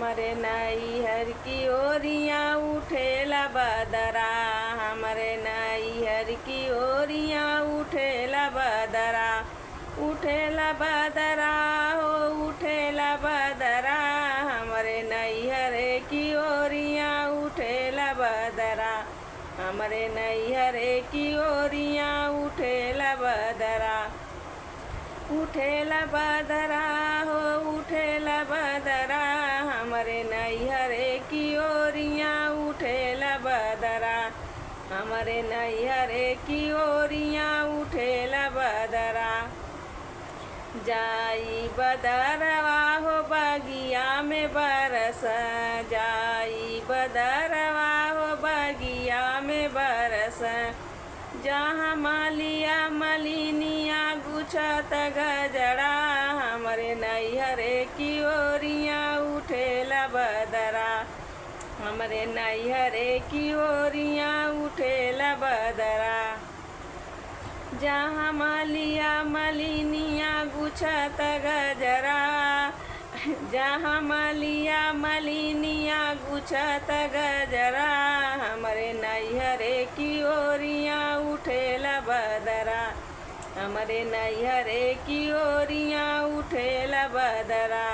हमरे नैहर की ओरियाँ उठेला बदरा, हमरे नैहर की ओरियाँ उठेला बदरा, उठेला बदरा हो उठेला बदरा, हमरे नैहर की ओरियाँ उठेला बदरा, हमरे नैहर की ओरियाँ उठेला बदरा, उठेला बदरा हो उठेला बदरा, हमरे नैहर की ओरियाँ उठेला बदरा, हमरे नैहर की ओरियाँ उठेला बदरा। जाई बदरवा हो बगिया में बरस, जाई बदरवा हो बगिया में बरस, जहाँ मालिया मलिनिया गुछत गजरा, हमरे नैहर की ओरियाँ उठेला बदरा, हमरे नैहर की ओरियाँ उठेला बदरा। जहाँ मालिया मलिनिया गुछत गजरा, जहाँ मालिया मलिनिया गुछत गजरा, हमरे नैहर की ओरियाँ उठेला बदरा, हमरे नैहर की ओरियाँ उठेला बदरा,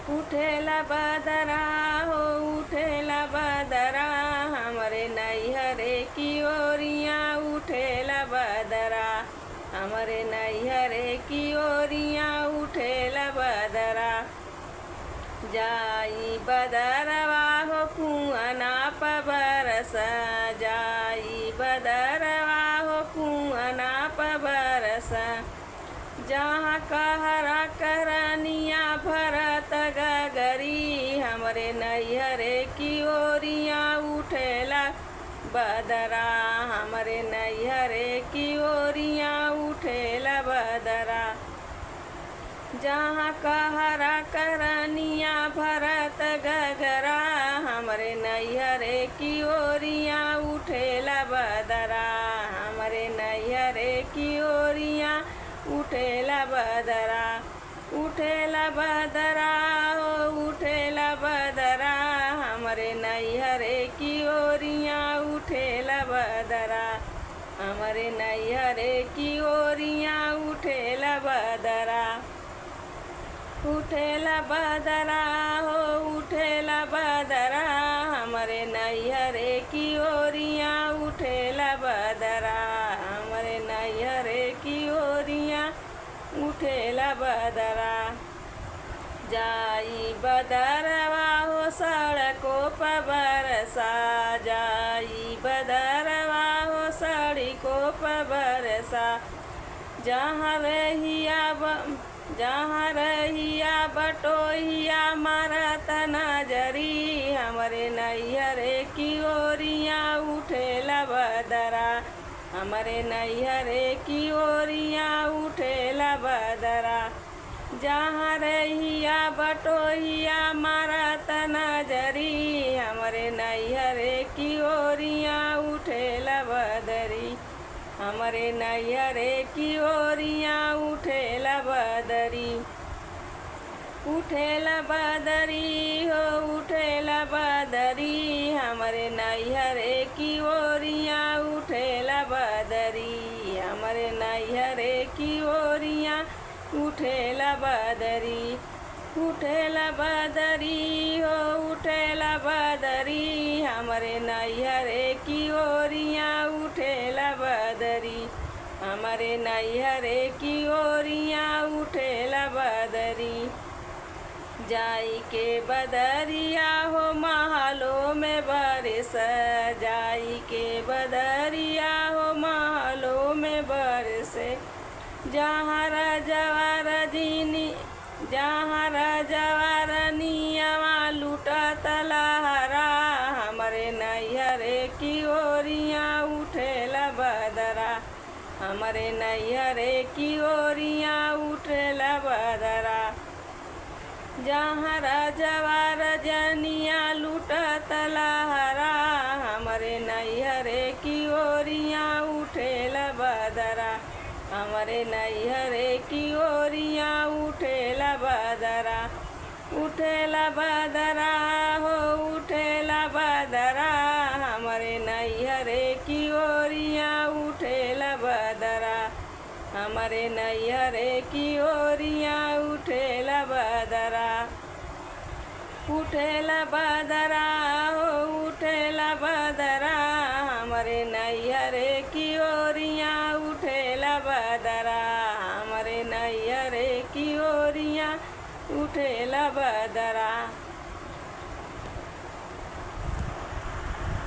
उठेला बदरा हो उठेला बदरा, हमरे नैहर की ओरियाँ उठेला बदरा, हमरे नैहर की ओरियाँ उठेला बदरा। जाई बदरवा हो कुआना प बरस, जाई बदरवा हो कुआना प बरस, जहाँ कहरा करनिया भरत गगरी, हमरे नैहर की ओरियाँ उठेला बदरा, हमरे नैहर की ओरियाँ उठेला बदरा। जहाँ कहरा करनिया भरत गगरा, हमरे नैहर की ओरियाँ उठेला बदरा, हमरे नैहर की ओरियाँ उठेला बदरा, उठेला बदरा हो उठेला बदरा, हमरे नैहर की ओरियाँ उठेला बदरा, हमरे नैहर की ओरियाँ उठेला बदरा, उठेला बदरा हो उठेला बदरा, हमरे नैहर की ओरियाँ उठेला बदरा, हमरे नैहर की ओरियाँ उठेला बदरा। जाई बदरवा हो सड़कों प बरसा, जाई बदरवा हो सड़कों प बरसा, जहाँ रहिया बटोहिया मारत नजरी, हमरे नैहर की ओरियाँ उठेला बदरा, हमरे नैहर की ओरियाँ उठेला बदरा। जहाँ रहिया बटोहिया मारत नजरी, हमरे नैहर की ओरियाँ उठेला बदरी, हमरे नैहर की ओरियाँ उठेला बदरी, उठेला बदरी हो उठेला बदरी, हमरे नैहर की ओरियाँ उठेला बदरी, हमरे नैहर की ओरियाँ उठेला बदरी, उठेला बदरी हो उठेला बदरी, हमरे नैहर की ओरियाँ उठेला बदरी, हमरे नैहर की ओरियाँ उठेला बदरी। जाई के बदरिया हो महलों में बरस, जाई के बदरिया हो महलों में बरस, जहाँ रजवा रनियवा लुटत लहरा, हमरे नैहर की ओरियाँ उठेला बदरा, हमरे नैहर की ओरियाँ उठेला बदरा। जहाँ रजवा रजनिया लुटत लहरा, हमरे नैहर की ओरियाँ उठेला बदरा, हमरे नैहर की ओरियाँ उठेला बदरा, उठेला बदरा हो उठेला बदरा हमारे नैहरे की ओरिया उठेला बदरा हमारे नैहरे की ओरिया उठेला बदरा उठेला बदरा हो उठेला बदरा हमारे नैहरे की ओरिया उठेला बदरा हमारे नैहरे की ओरिया उठेला बदरा।